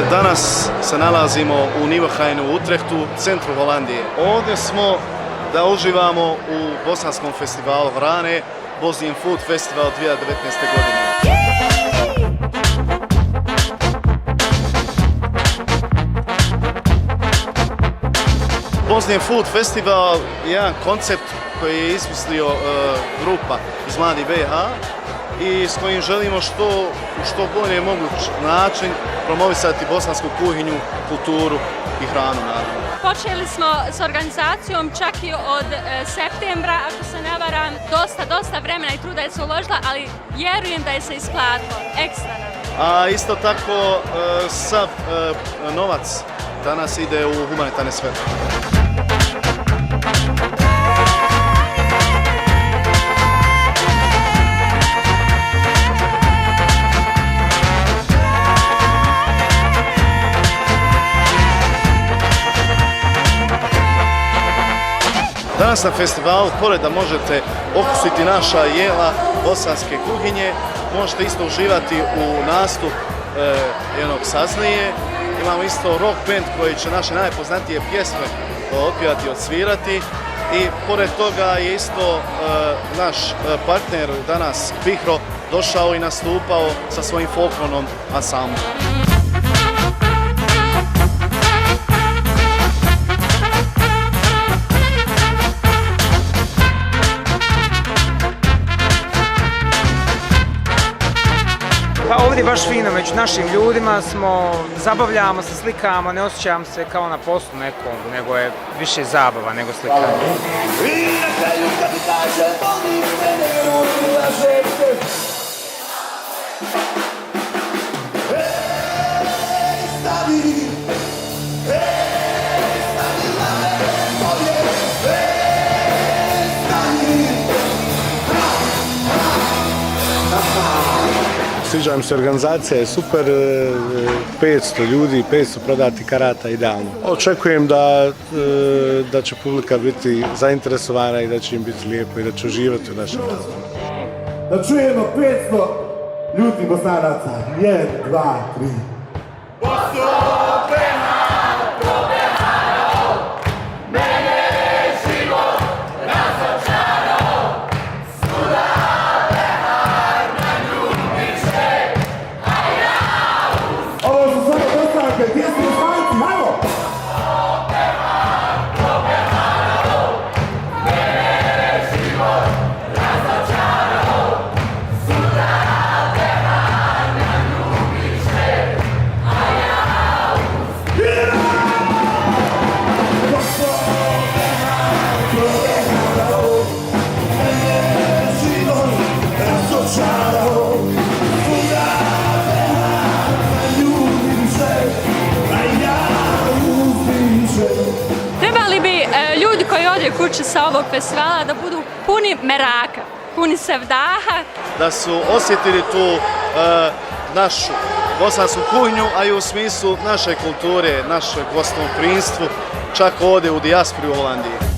Danas se nalazimo u Nieuwegein u Utrechtu, centru Holandije. Ovdje smo da uživamo u bosanskom festivalu hrane, Bosnian Food Festival 2019. godine. Bosnian Food Festival je jedan koncept koji je izmislio grupa iz Mladi BiH i s kojim želimo što bolje moguć način promovisati bosansku kuhinju, kulturu i hranu naravno. Počeli smo s organizacijom čak i od septembra, ako se ne varam, dosta vremena i truda je se uložila, ali vjerujem da je se isplatilo ekstra. A isto tako sav novac danas ide u humanitarne svrhe. Danas na festivalu, pored da možete okusiti naša jela bosanske kuhinje, možete isto uživati u nastup jednog Saznije. Imamo isto rock band koji će naše najpoznatije pjesme otpjevati i odsvirati. I pored toga je isto naš partner danas, Vihro, došao i nastupao sa svojim folklonom ansamblom. Pa ovdje je baš fino, među našim ljudima smo, zabavljamo se, slikamo, ne osjećam se kao na poslu nekom, nego je više zabava nego slikanje. Sviđa mi se, organizacija je super, 500 ljudi, 500 prodati karata, idealno. Očekujem da će publika biti zainteresovana i da će im biti lijepo i da će uživati u našem razdoblju. Da čujemo 500 ljudi Bosanaca. 1, 2, 3. Trebali bi ljudi koji ode kući sa ovog festivala da budu puni meraka, puni sevdaha. Da su osjetili tu našu bosansku kuhinju, a i u smislu naše kulture, našeg gostoprimstvu, čak ovdje u dijaspori u Holandiji.